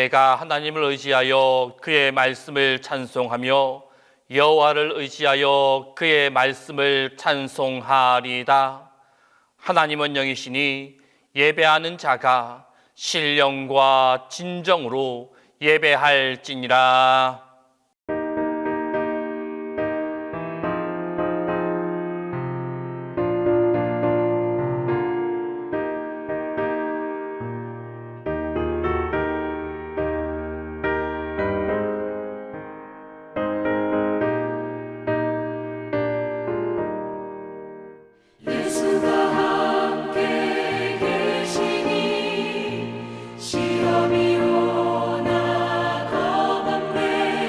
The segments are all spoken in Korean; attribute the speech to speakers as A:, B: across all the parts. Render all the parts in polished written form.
A: 내가 하나님을 의지하여 그의 말씀을 찬송하며 여호와를 의지하여 그의 말씀을 찬송하리이다. 하나님은 영이시니 예배하는 자가 신령과 진정으로 예배할지니라.
B: 시험이 오나 겁없네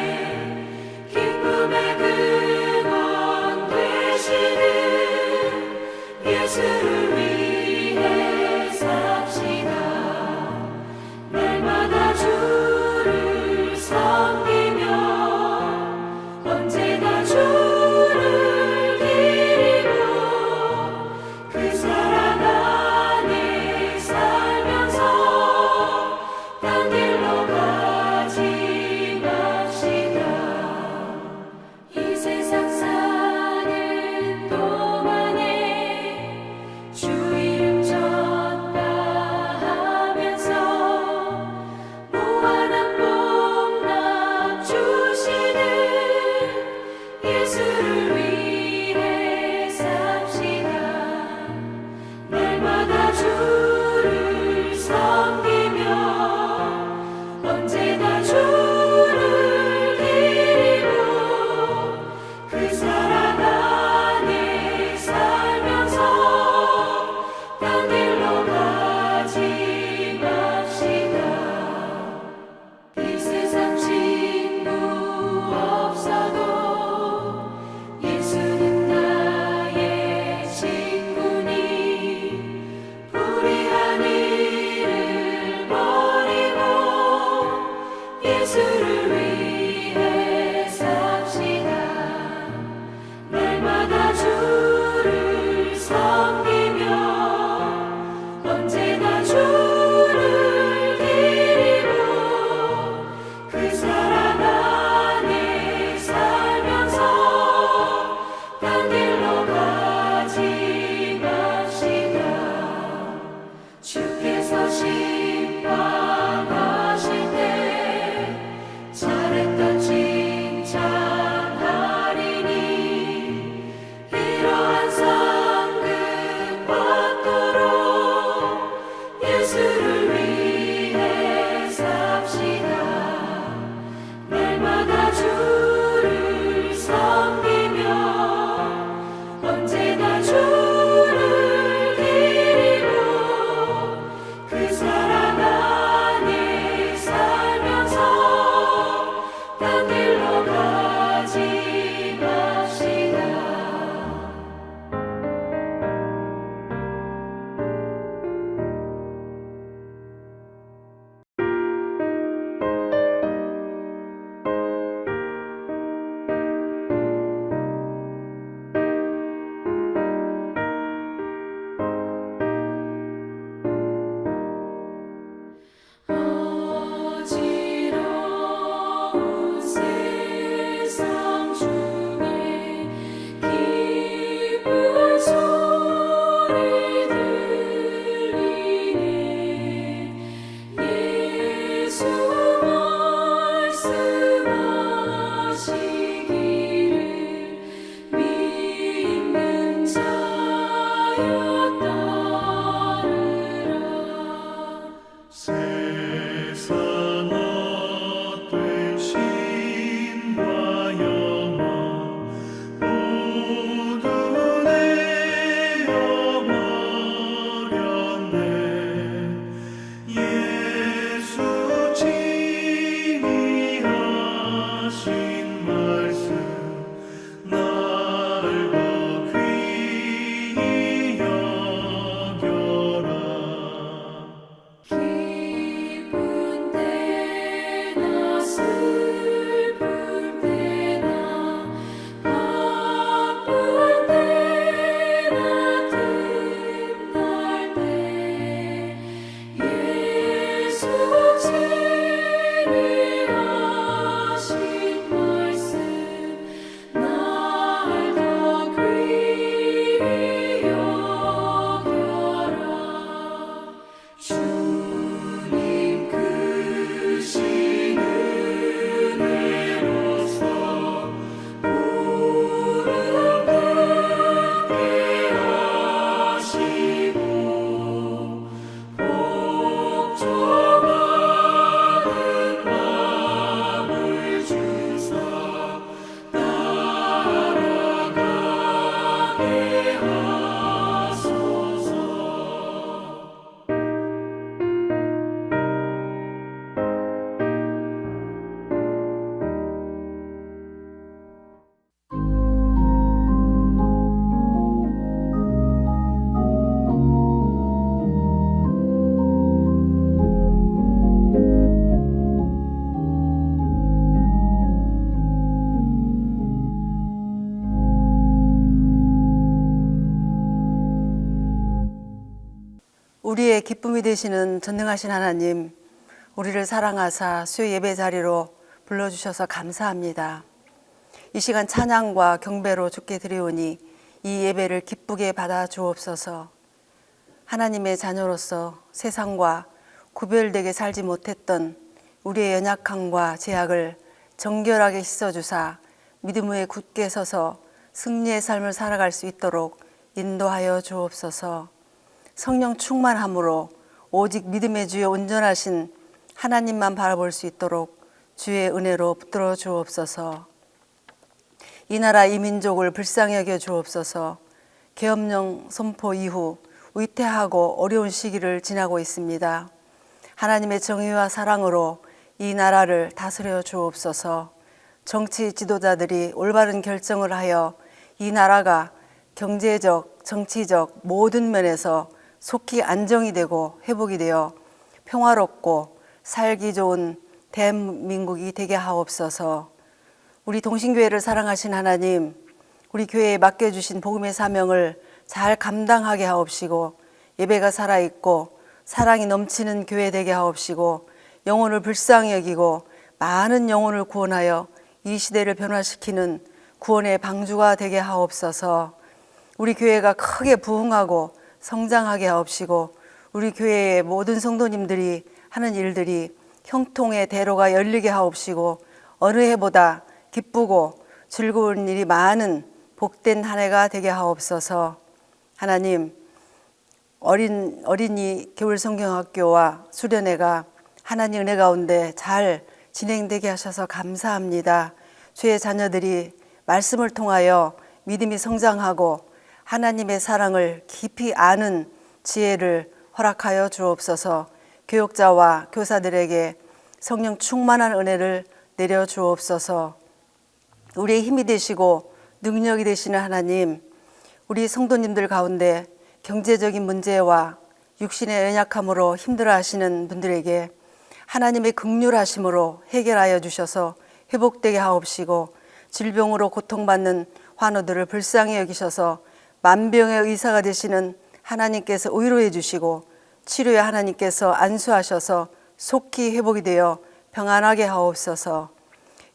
B: 우리의 기쁨이 되시는 전능하신 하나님, 우리를 사랑하사 수요 예배 자리로 불러주셔서 감사합니다. 이 시간 찬양과 경배로 주께 드리오니 이 예배를 기쁘게 받아 주옵소서. 하나님의 자녀로서 세상과 구별되게 살지 못했던 우리의 연약함과 제약을 정결하게 씻어주사 믿음 위에 굳게 서서 승리의 삶을 살아갈 수 있도록 인도하여 주옵소서. 성령 충만함으로 오직 믿음의 주여 온전하신 하나님만 바라볼 수 있도록 주의 은혜로 붙들어 주옵소서. 이 나라 이 민족을 불쌍히 여겨 주옵소서. 계엄령 선포 이후 위태하고 어려운 시기를 지나고 있습니다. 하나님의 정의와 사랑으로 이 나라를 다스려 주옵소서. 정치 지도자들이 올바른 결정을 하여 이 나라가 경제적, 정치적 모든 면에서 속히 안정이 되고 회복이 되어 평화롭고 살기 좋은 대한민국이 되게 하옵소서. 우리 동신교회를 사랑하신 하나님, 우리 교회에 맡겨주신 복음의 사명을 잘 감당하게 하옵시고 예배가 살아있고 사랑이 넘치는 교회 되게 하옵시고 영혼을 불쌍히 여기고 많은 영혼을 구원하여 이 시대를 변화시키는 구원의 방주가 되게 하옵소서. 우리 교회가 크게 부흥하고 성장하게 하옵시고 우리 교회의 모든 성도님들이 하는 일들이 형통의 대로가 열리게 하옵시고 어느 해보다 기쁘고 즐거운 일이 많은 복된 한 해가 되게 하옵소서. 하나님, 어린이 겨울성경학교와 수련회가 하나님 은혜 가운데 잘 진행되게 하셔서 감사합니다. 주의 자녀들이 말씀을 통하여 믿음이 성장하고 하나님의 사랑을 깊이 아는 지혜를 허락하여 주옵소서. 교육자와 교사들에게 성령 충만한 은혜를 내려 주옵소서. 우리의 힘이 되시고 능력이 되시는 하나님, 우리 성도님들 가운데 경제적인 문제와 육신의 연약함으로 힘들어하시는 분들에게 하나님의 긍휼하심으로 해결하여 주셔서 회복되게 하옵시고 질병으로 고통받는 환우들을 불쌍히 여기셔서 만병의 의사가 되시는 하나님께서 의로해 주시고 치료의 하나님께서 안수하셔서 속히 회복이 되어 평안하게 하옵소서.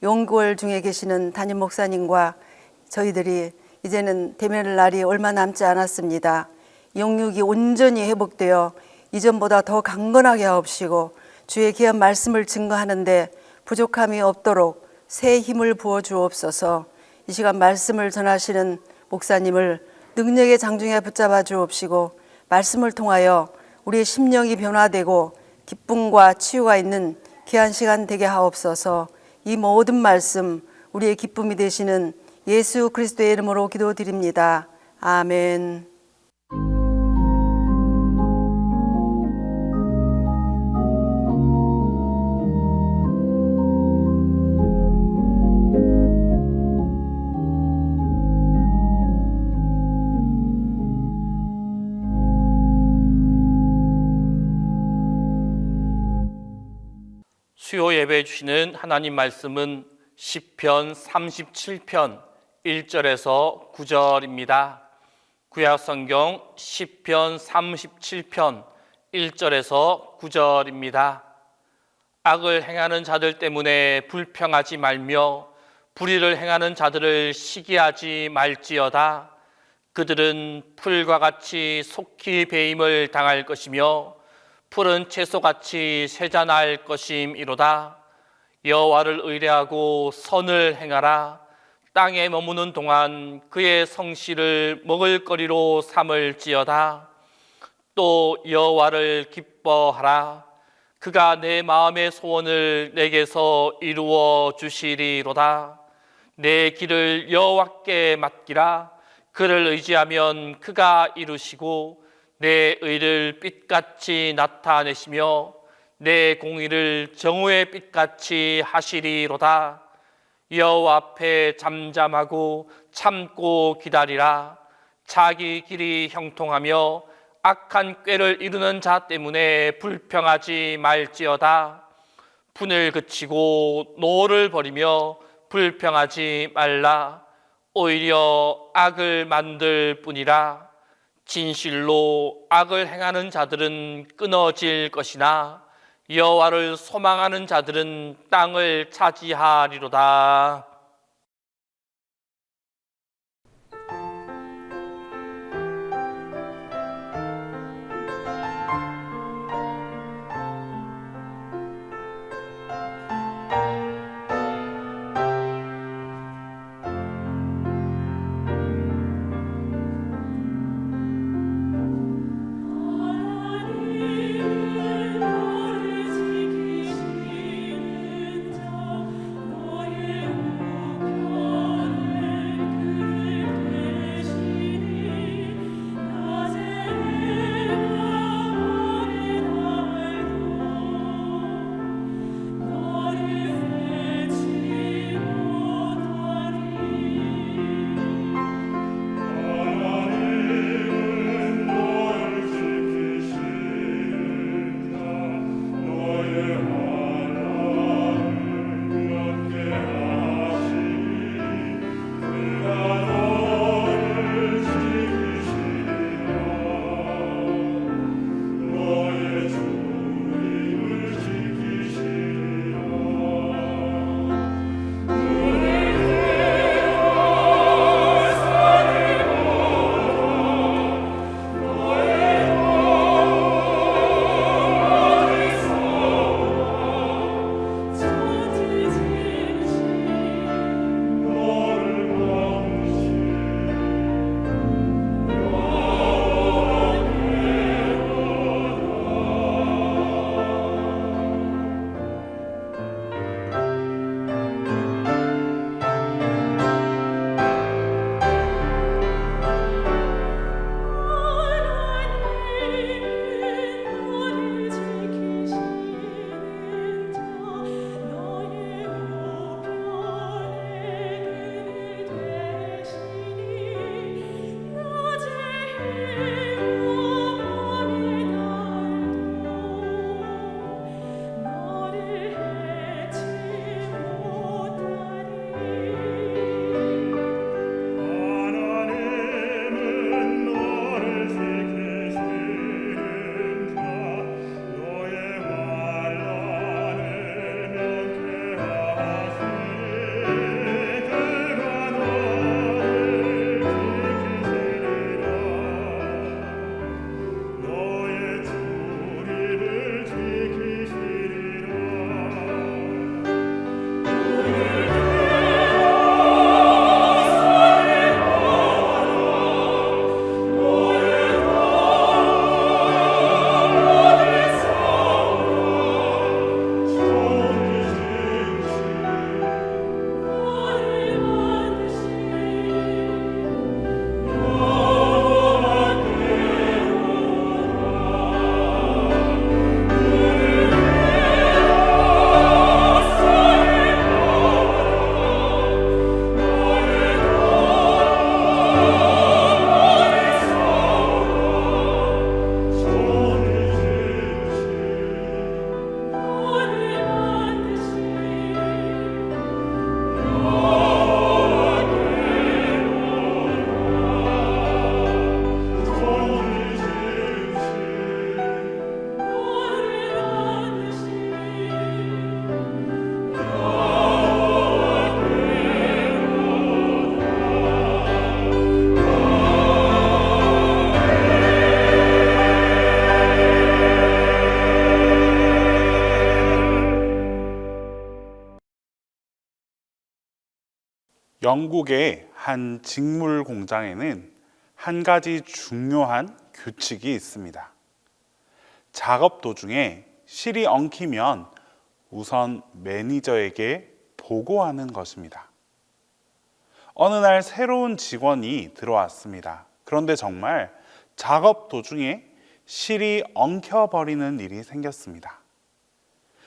B: 용골 중에 계시는 담임 목사님과 저희들이 이제는 대면할 날이 얼마 남지 않았습니다. 영육이 온전히 회복되어 이전보다 더 강건하게 하옵시고 주의 귀한 말씀을 증거하는데 부족함이 없도록 새 힘을 부어 주옵소서. 이 시간 말씀을 전하시는 목사님을 능력의 장중에 붙잡아 주옵시고 말씀을 통하여 우리의 심령이 변화되고 기쁨과 치유가 있는 귀한 시간 되게 하옵소서. 이 모든 말씀 우리의 기쁨이 되시는 예수 그리스도의 이름으로 기도드립니다. 아멘.
A: 수요 예배해 주시는 하나님 말씀은 시편 37편 1절에서 9절입니다. 구약 성경 시편 37편 1절에서 9절입니다. 악을 행하는 자들 때문에 불평하지 말며 불의를 행하는 자들을 시기하지 말지어다. 그들은 풀과 같이 속히 배임을 당할 것이며 푸른 채소같이 쇠잔할 것임이로다. 여호와를 의뢰하고 선을 행하라. 땅에 머무는 동안 그의 성실을 먹을거리로 삼을지어다. 또 여호와를 기뻐하라. 그가 내 마음의 소원을 내게서 이루어 주시리로다. 내 길을 여호와께 맡기라. 그를 의지하면 그가 이루시고 내 의를 빛같이 나타내시며 내 공의를 정오의 빛같이 하시리로다. 여호와 앞에 잠잠하고 참고 기다리라. 자기 길이 형통하며 악한 꾀를 이루는 자 때문에 불평하지 말지어다. 분을 그치고 노를 버리며 불평하지 말라. 오히려 악을 만들 뿐이라. 진실로 악을 행하는 자들은 끊어질 것이나 여호와를 소망하는 자들은 땅을 차지하리로다.
C: 영국의 한 직물 공장에는 한 가지 중요한 규칙이 있습니다. 작업 도중에 실이 엉키면 우선 매니저에게 보고하는 것입니다. 어느 날 새로운 직원이 들어왔습니다. 그런데 정말 작업 도중에 실이 엉켜버리는 일이 생겼습니다.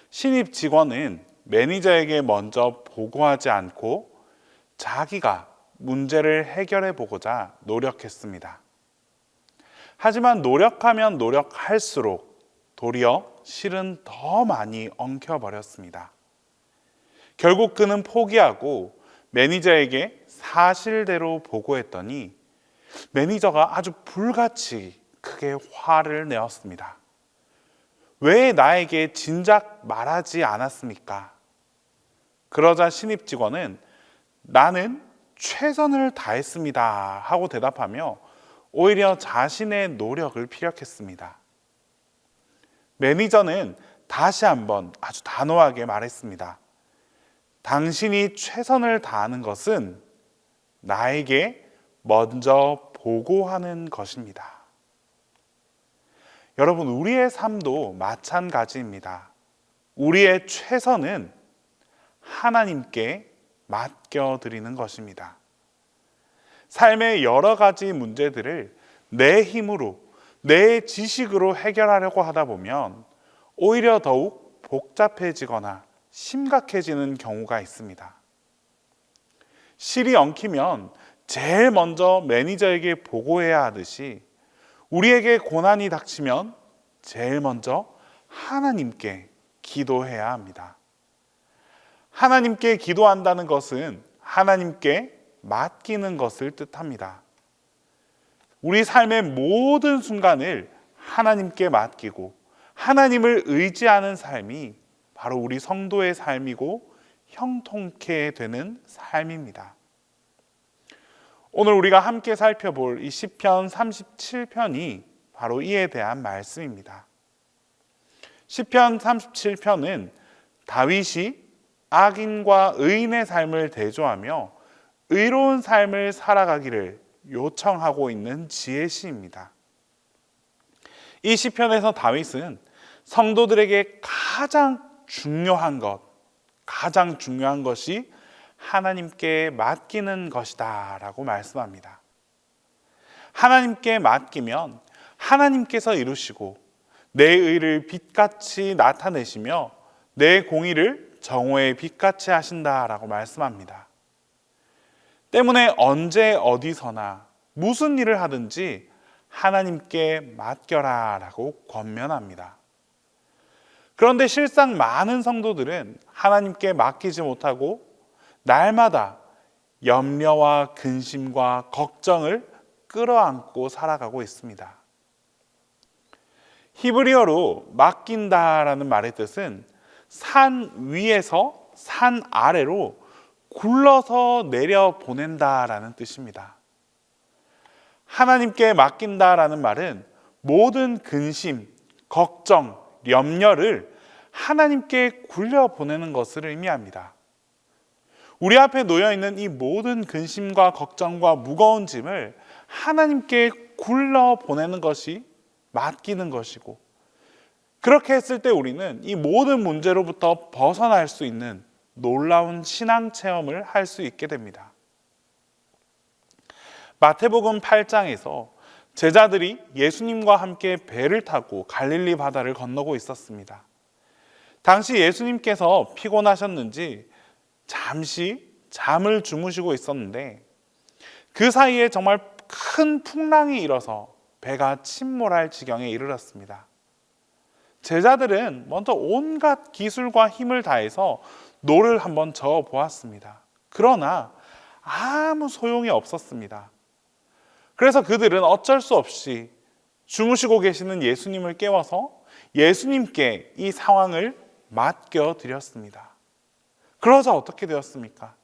C: 신입 직원은 매니저에게 먼저 보고하지 않고 자기가 문제를 해결해 보고자 노력했습니다. 하지만 노력하면 노력할수록 도리어 실은 더 많이 엉켜버렸습니다. 결국 그는 포기하고 매니저에게 사실대로 보고했더니 매니저가 아주 불같이 크게 화를 내었습니다. 왜 나에게 진작 말하지 않았습니까? 그러자 신입 직원은 나는 최선을 다했습니다 하고 대답하며 오히려 자신의 노력을 피력했습니다. 매니저는 다시 한번 아주 단호하게 말했습니다. 당신이 최선을 다하는 것은 나에게 먼저 보고하는 것입니다. 여러분, 우리의 삶도 마찬가지입니다. 우리의 최선은 하나님께 맡겨드리는 것입니다. 삶의 여러 가지 문제들을 내 힘으로, 내 지식으로 해결하려고 하다 보면 오히려 더욱 복잡해지거나 심각해지는 경우가 있습니다. 실이 엉키면 제일 먼저 매니저에게 보고해야 하듯이 우리에게 고난이 닥치면 제일 먼저 하나님께 기도해야 합니다. 하나님께 기도한다는 것은 하나님께 맡기는 것을 뜻합니다. 우리 삶의 모든 순간을 하나님께 맡기고 하나님을 의지하는 삶이 바로 우리 성도의 삶이고 형통케 되는 삶입니다. 오늘 우리가 함께 살펴볼 이 시편 37편이 바로 이에 대한 말씀입니다. 시편 37편은 다윗이 악인과 의인의 삶을 대조하며 의로운 삶을 살아가기를 요청하고 있는 지혜시입니다. 이 시편에서 다윗은 성도들에게 가장 중요한 것이 하나님께 맡기는 것이다 라고 말씀합니다. 하나님께 맡기면 하나님께서 이루시고 내 의를 빛같이 나타내시며 내 공의를 정오의 빛같이 하신다라고 말씀합니다. 때문에 언제 어디서나 무슨 일을 하든지 하나님께 맡겨라 라고 권면합니다. 그런데 실상 많은 성도들은 하나님께 맡기지 못하고 날마다 염려와 근심과 걱정을 끌어안고 살아가고 있습니다. 히브리어로 맡긴다라는 말의 뜻은 산 위에서 산 아래로 굴러서 내려 보낸다라는 뜻입니다. 하나님께 맡긴다라는 말은 모든 근심, 걱정, 염려를 하나님께 굴려 보내는 것을 의미합니다. 우리 앞에 놓여 있는 이 모든 근심과 걱정과 무거운 짐을 하나님께 굴러 보내는 것이 맡기는 것이고, 그렇게 했을 때 우리는 이 모든 문제로부터 벗어날 수 있는 놀라운 신앙 체험을 할 수 있게 됩니다. 마태복음 8장에서 제자들이 예수님과 함께 배를 타고 갈릴리 바다를 건너고 있었습니다. 당시 예수님께서 피곤하셨는지 잠시 잠을 주무시고 있었는데 그 사이에 정말 큰 풍랑이 일어서 배가 침몰할 지경에 이르렀습니다. 제자들은 먼저 온갖 기술과 힘을 다해서 노를 한번 저어 보았습니다. 그러나 아무 소용이 없었습니다. 그래서 그들은 어쩔 수 없이 주무시고 계시는 예수님을 깨워서 예수님께 이 상황을 맡겨드렸습니다. 그러자 어떻게 되었습니까?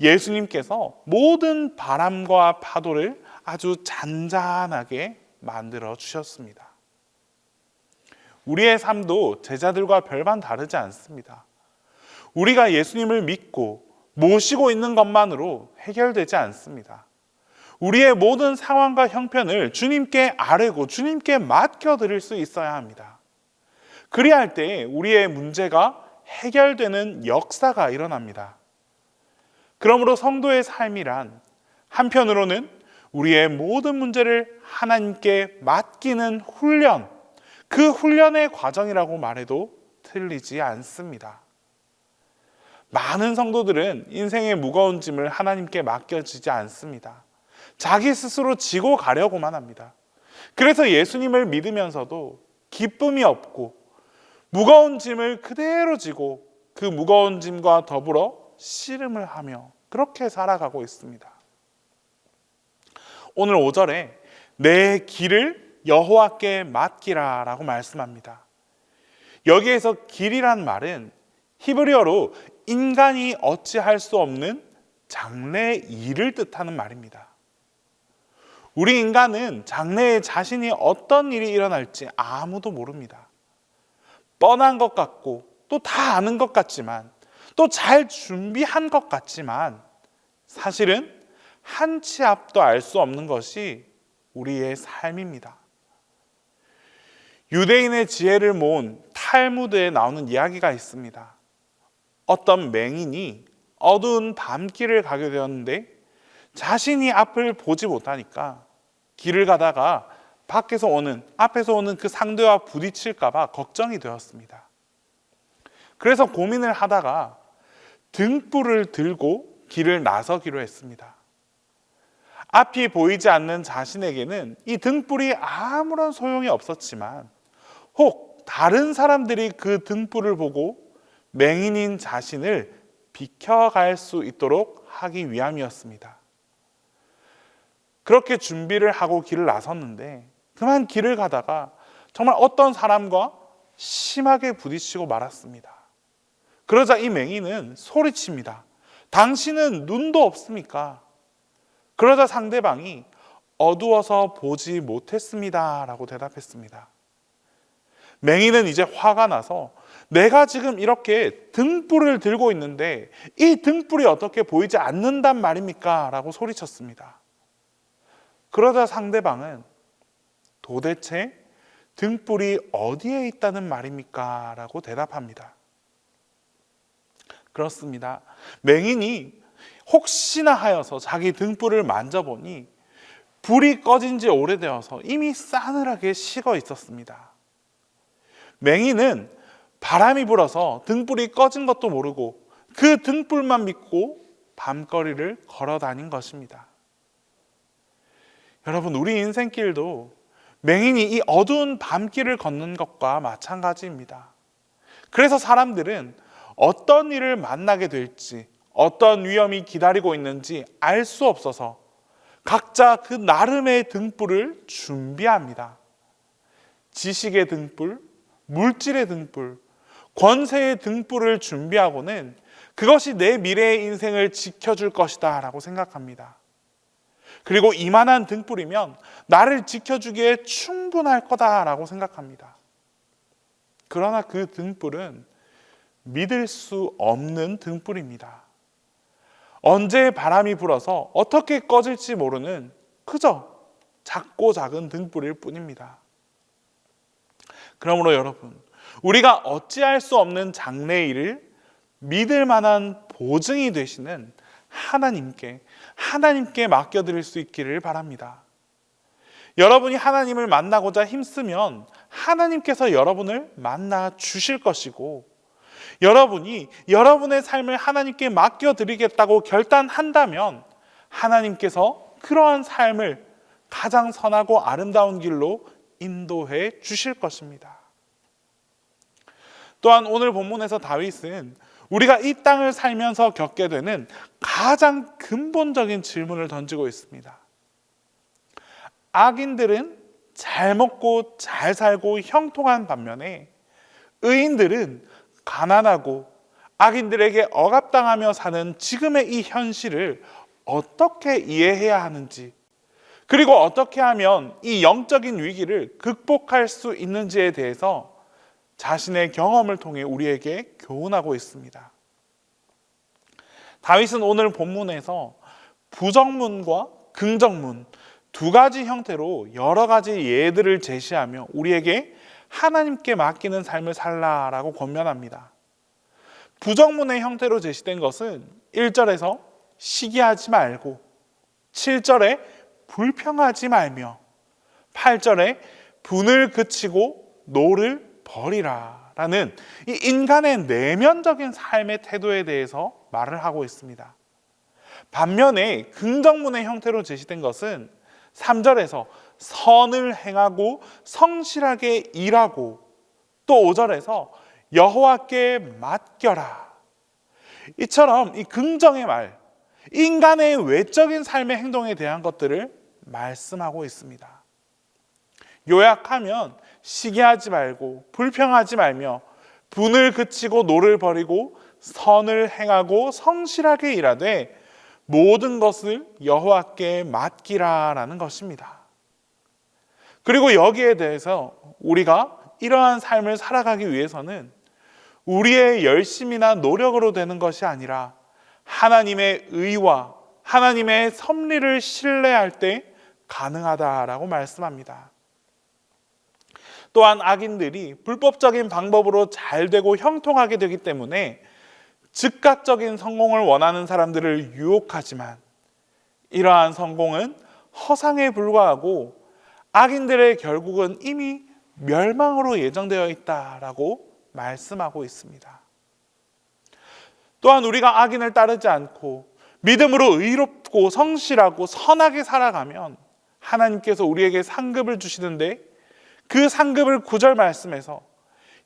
C: 예수님께서 모든 바람과 파도를 아주 잔잔하게 만들어 주셨습니다. 우리의 삶도 제자들과 별반 다르지 않습니다. 우리가 예수님을 믿고 모시고 있는 것만으로 해결되지 않습니다. 우리의 모든 상황과 형편을 주님께 아뢰고 주님께 맡겨드릴 수 있어야 합니다. 그리할 때 우리의 문제가 해결되는 역사가 일어납니다. 그러므로 성도의 삶이란 한편으로는 우리의 모든 문제를 하나님께 맡기는 훈련, 그 훈련의 과정이라고 말해도 틀리지 않습니다. 많은 성도들은 인생의 무거운 짐을 하나님께 맡겨지지 않습니다. 자기 스스로 지고 가려고만 합니다. 그래서 예수님을 믿으면서도 기쁨이 없고 무거운 짐을 그대로 지고 그 무거운 짐과 더불어 씨름을 하며 그렇게 살아가고 있습니다. 오늘 5절에 내 길을 여호와께 맡기라 라고 말씀합니다. 여기에서 길이란 말은 히브리어로 인간이 어찌할 수 없는 장래의 일을 뜻하는 말입니다. 우리 인간은 장래에 자신이 어떤 일이 일어날지 아무도 모릅니다. 뻔한 것 같고 또 다 아는 것 같지만 또 잘 준비한 것 같지만 사실은 한 치 앞도 알 수 없는 것이 우리의 삶입니다. 유대인의 지혜를 모은 탈무드에 나오는 이야기가 있습니다. 어떤 맹인이 어두운 밤길을 가게 되었는데 자신이 앞을 보지 못하니까 길을 가다가 앞에서 오는 그 상대와 부딪힐까 봐 걱정이 되었습니다. 그래서 고민을 하다가 등불을 들고 길을 나서기로 했습니다. 앞이 보이지 않는 자신에게는 이 등불이 아무런 소용이 없었지만 혹 다른 사람들이 그 등불을 보고 맹인인 자신을 비켜갈 수 있도록 하기 위함이었습니다. 그렇게 준비를 하고 길을 나섰는데 그만 길을 가다가 정말 어떤 사람과 심하게 부딪히고 말았습니다. 그러자 이 맹인은 소리칩니다. 당신은 눈도 없습니까? 그러자 상대방이 어두워서 보지 못했습니다 라고 대답했습니다. 맹인은 이제 화가 나서 내가 지금 이렇게 등불을 들고 있는데 이 등불이 어떻게 보이지 않는단 말입니까? 라고 소리쳤습니다. 그러자 상대방은 도대체 등불이 어디에 있다는 말입니까? 라고 대답합니다. 그렇습니다. 맹인이 혹시나 하여서 자기 등불을 만져보니 불이 꺼진 지 오래되어서 이미 싸늘하게 식어 있었습니다. 맹인은 바람이 불어서 등불이 꺼진 것도 모르고 그 등불만 믿고 밤거리를 걸어 다닌 것입니다. 여러분, 우리 인생길도 맹인이 이 어두운 밤길을 걷는 것과 마찬가지입니다. 그래서 사람들은 어떤 일을 만나게 될지, 어떤 위험이 기다리고 있는지 알 수 없어서 각자 그 나름의 등불을 준비합니다. 지식의 등불, 물질의 등불, 권세의 등불을 준비하고는 그것이 내 미래의 인생을 지켜줄 것이다 라고 생각합니다. 그리고 이만한 등불이면 나를 지켜주기에 충분할 거다라고 생각합니다. 그러나 그 등불은 믿을 수 없는 등불입니다. 언제 바람이 불어서 어떻게 꺼질지 모르는 그저 작고 작은 등불일 뿐입니다. 그러므로 여러분, 우리가 어찌할 수 없는 장래의 일을 믿을 만한 보증이 되시는 하나님께 맡겨드릴 수 있기를 바랍니다. 여러분이 하나님을 만나고자 힘쓰면 하나님께서 여러분을 만나 주실 것이고, 여러분이 여러분의 삶을 하나님께 맡겨드리겠다고 결단한다면 하나님께서 그러한 삶을 가장 선하고 아름다운 길로 인도해 주실 것입니다. 또한 오늘 본문에서 다윗은 우리가 이 땅을 살면서 겪게 되는 가장 근본적인 질문을 던지고 있습니다. 악인들은 잘 먹고 잘 살고 형통한 반면에 의인들은 가난하고 악인들에게 억압당하며 사는 지금의 이 현실을 어떻게 이해해야 하는지, 그리고 어떻게 하면 이 영적인 위기를 극복할 수 있는지에 대해서 자신의 경험을 통해 우리에게 교훈하고 있습니다. 다윗은 오늘 본문에서 부정문과 긍정문 두 가지 형태로 여러 가지 예들을 제시하며 우리에게 하나님께 맡기는 삶을 살라라고 권면합니다. 부정문의 형태로 제시된 것은 1절에서 시기하지 말고, 7절에 불평하지 말며, 8절에 분을 그치고 노를 버리라 라는 이 인간의 내면적인 삶의 태도에 대해서 말을 하고 있습니다. 반면에 긍정문의 형태로 제시된 것은 3절에서 선을 행하고 성실하게 일하고, 또 5절에서 여호와께 맡겨라. 이처럼 이 긍정의 말, 인간의 외적인 삶의 행동에 대한 것들을 말씀하고 있습니다. 요약하면 시기하지 말고 불평하지 말며 분을 그치고 노를 버리고 선을 행하고 성실하게 일하되 모든 것을 여호와께 맡기라라는 것입니다. 그리고 여기에 대해서 우리가 이러한 삶을 살아가기 위해서는 우리의 열심이나 노력으로 되는 것이 아니라 하나님의 의와 하나님의 섭리를 신뢰할 때 가능하다라고 말씀합니다. 또한 악인들이 불법적인 방법으로 잘 되고 형통하게 되기 때문에 즉각적인 성공을 원하는 사람들을 유혹하지만 이러한 성공은 허상에 불과하고 악인들의 결국은 이미 멸망으로 예정되어 있다라고 말씀하고 있습니다. 또한 우리가 악인을 따르지 않고 믿음으로 의롭고 성실하고 선하게 살아가면 하나님께서 우리에게 상급을 주시는데 그 상급을 9절 말씀에서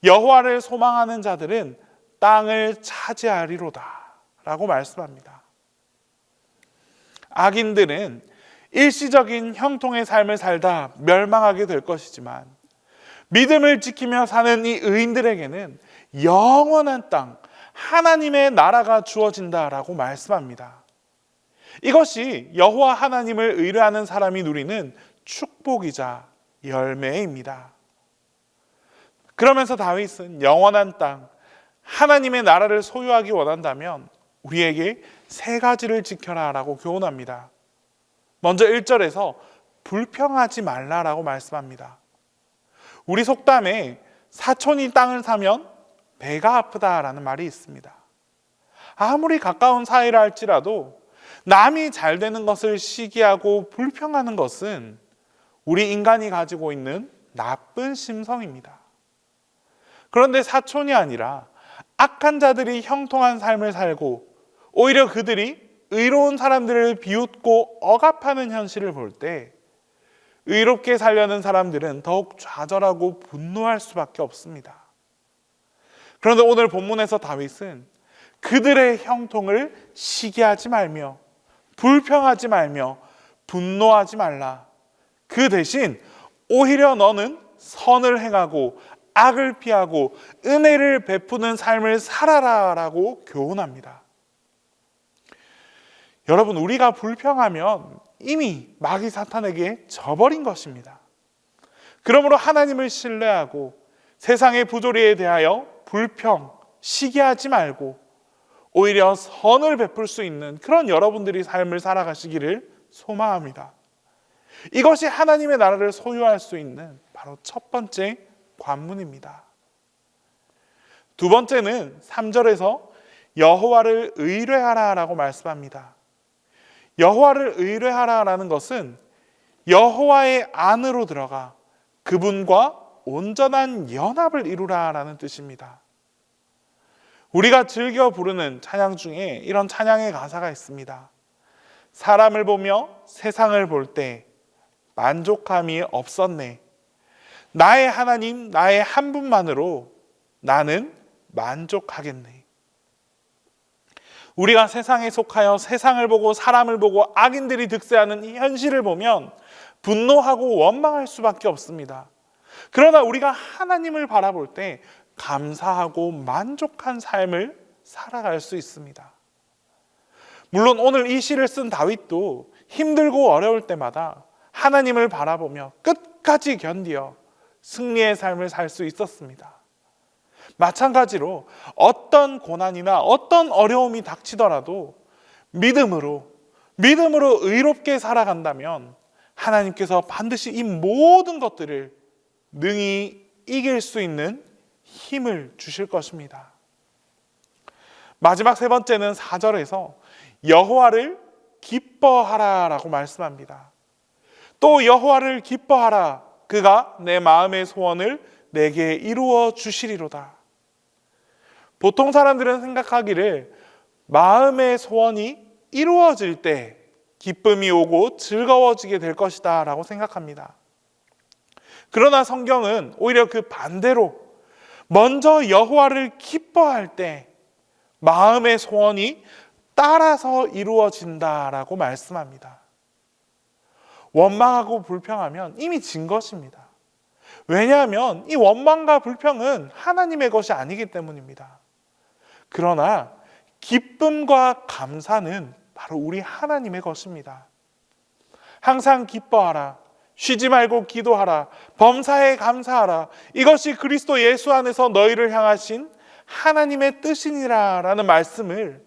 C: 여호와를 소망하는 자들은 땅을 차지하리로다 라고 말씀합니다. 악인들은 일시적인 형통의 삶을 살다 멸망하게 될 것이지만 믿음을 지키며 사는 이 의인들에게는 영원한 땅, 하나님의 나라가 주어진다라고 말씀합니다. 이것이 여호와 하나님을 의뢰하는 사람이 누리는 축복이자 열매입니다. 그러면서 다윗은 영원한 땅, 하나님의 나라를 소유하기 원한다면 우리에게 세 가지를 지켜라 라고 교훈합니다. 먼저 1절에서 불평하지 말라라고 말씀합니다. 우리 속담에 사촌이 땅을 사면 배가 아프다라는 말이 있습니다. 아무리 가까운 사이라 할지라도 남이 잘 되는 것을 시기하고 불평하는 것은 우리 인간이 가지고 있는 나쁜 심성입니다. 그런데 사촌이 아니라 악한 자들이 형통한 삶을 살고 오히려 그들이 의로운 사람들을 비웃고 억압하는 현실을 볼 때 의롭게 살려는 사람들은 더욱 좌절하고 분노할 수밖에 없습니다. 그런데 오늘 본문에서 다윗은 그들의 형통을 시기하지 말며 불평하지 말며 분노하지 말라. 그 대신 오히려 너는 선을 행하고 악을 피하고 은혜를 베푸는 삶을 살아라라고 교훈합니다. 여러분, 우리가 불평하면 이미 마귀 사탄에게 져버린 것입니다. 그러므로 하나님을 신뢰하고 세상의 부조리에 대하여 불평, 시기하지 말고 오히려 선을 베풀 수 있는 그런 여러분들이 삶을 살아가시기를 소망합니다. 이것이 하나님의 나라를 소유할 수 있는 바로 첫 번째 관문입니다. 두 번째는 3절에서 여호와를 의뢰하라라고 말씀합니다. 여호와를 의뢰하라라는 것은 여호와의 안으로 들어가 그분과 온전한 연합을 이루라라는 뜻입니다. 우리가 즐겨 부르는 찬양 중에 이런 찬양의 가사가 있습니다. 사람을 보며 세상을 볼 때 만족함이 없었네. 나의 하나님, 나의 한 분만으로 나는 만족하겠네. 우리가 세상에 속하여 세상을 보고 사람을 보고 악인들이 득세하는 이 현실을 보면 분노하고 원망할 수밖에 없습니다. 그러나 우리가 하나님을 바라볼 때 감사하고 만족한 삶을 살아갈 수 있습니다. 물론 오늘 이 시를 쓴 다윗도 힘들고 어려울 때마다 하나님을 바라보며 끝까지 견디어 승리의 삶을 살 수 있었습니다. 마찬가지로 어떤 고난이나 어떤 어려움이 닥치더라도 믿음으로 의롭게 살아간다면 하나님께서 반드시 이 모든 것들을 능히 이길 수 있는 힘을 주실 것입니다. 마지막 세 번째는 4절에서 여호와를 기뻐하라라고 말씀합니다. 또 여호와를 기뻐하라. 그가 내 마음의 소원을 내게 이루어 주시리로다. 보통 사람들은 생각하기를 마음의 소원이 이루어질 때 기쁨이 오고 즐거워지게 될 것이다 라고 생각합니다. 그러나 성경은 오히려 그 반대로 먼저 여호와를 기뻐할 때 마음의 소원이 따라서 이루어진다라고 말씀합니다. 원망하고 불평하면 이미 진 것입니다. 왜냐하면 이 원망과 불평은 하나님의 것이 아니기 때문입니다. 그러나 기쁨과 감사는 바로 우리 하나님의 것입니다. 항상 기뻐하라. 쉬지 말고 기도하라. 범사에 감사하라. 이것이 그리스도 예수 안에서 너희를 향하신 하나님의 뜻이니라 라는 말씀을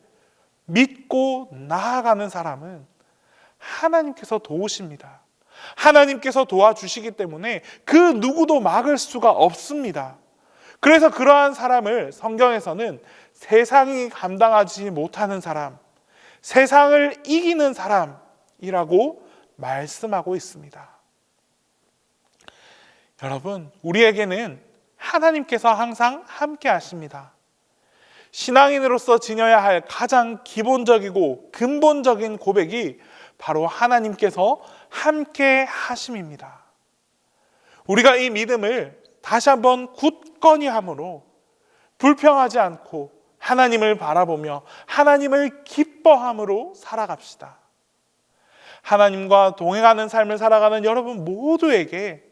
C: 믿고 나아가는 사람은 하나님께서 도우십니다. 하나님께서 도와주시기 때문에 그 누구도 막을 수가 없습니다. 그래서 그러한 사람을 성경에서는 세상이 감당하지 못하는 사람, 세상을 이기는 사람이라고 말씀하고 있습니다. 여러분, 우리에게는 하나님께서 항상 함께 하십니다. 신앙인으로서 지녀야 할 가장 기본적이고 근본적인 고백이 바로 하나님께서 함께 하심입니다. 우리가 이 믿음을 다시 한번 굳건히 함으로 불평하지 않고 하나님을 바라보며 하나님을 기뻐함으로 살아갑시다. 하나님과 동행하는 삶을 살아가는 여러분 모두에게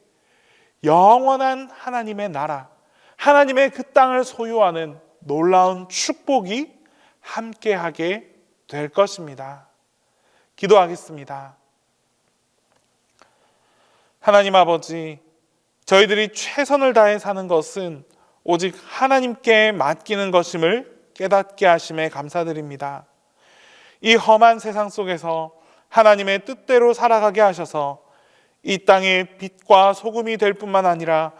C: 영원한 하나님의 나라, 하나님의 그 땅을 소유하는 놀라운 축복이 함께하게 될 것입니다. 기도하겠습니다. 하나님 아버지, 저희들이 최선을 다해 사는 것은 오직 하나님께 맡기는 것임을 깨닫게 하심에 감사드립니다. 이 험한 세상 속에서 하나님의 뜻대로 살아가게 하셔서 이 땅의 빛과 소금이 될 뿐만 아니라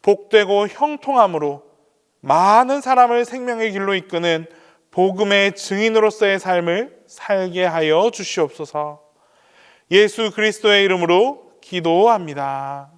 C: 복되고 형통함으로 많은 사람을 생명의 길로 이끄는 복음의 증인으로서의 삶을 살게 하여 주시옵소서. 예수 그리스도의 이름으로 기도합니다.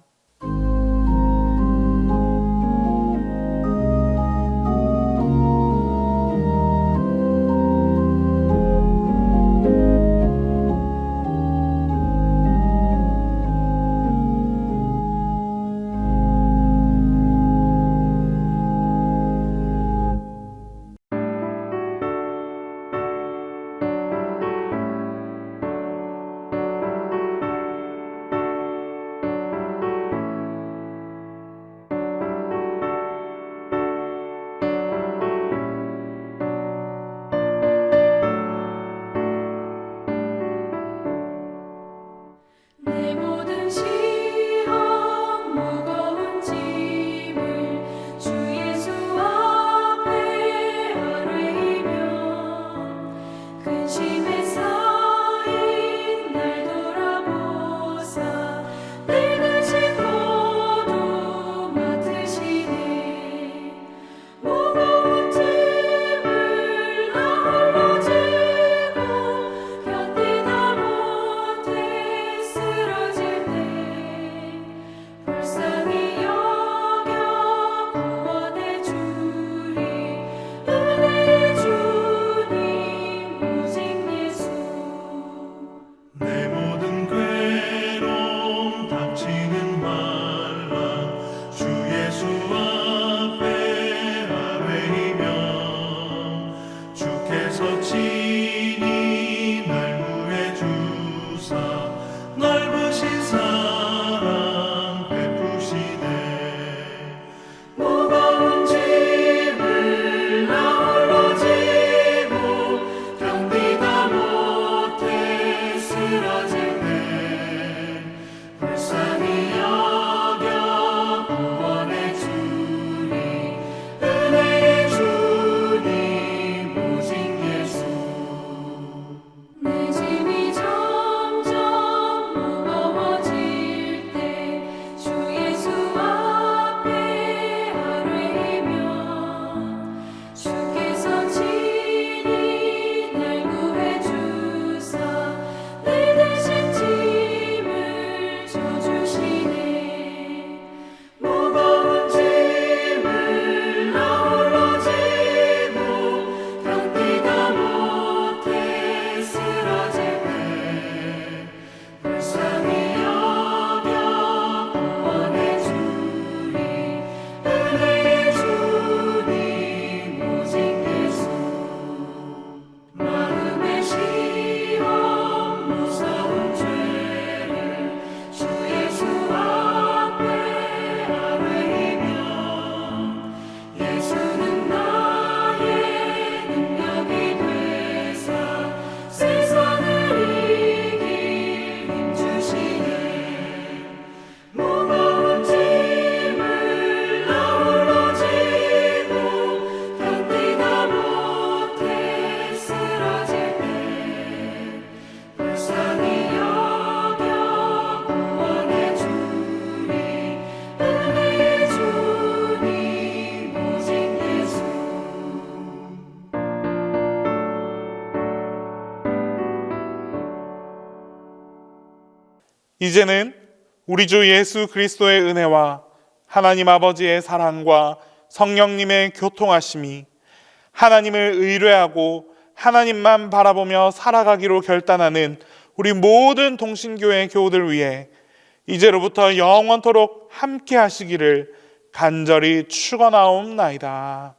C: 이제는 우리 주 예수 그리스도의 은혜와 하나님 아버지의 사랑과 성령님의 교통하심이 하나님을 의뢰하고 하나님만 바라보며 살아가기로 결단하는 우리 모든 동신교회 교우들 위해 이제로부터 영원토록 함께 하시기를 간절히 축원하옵나이다.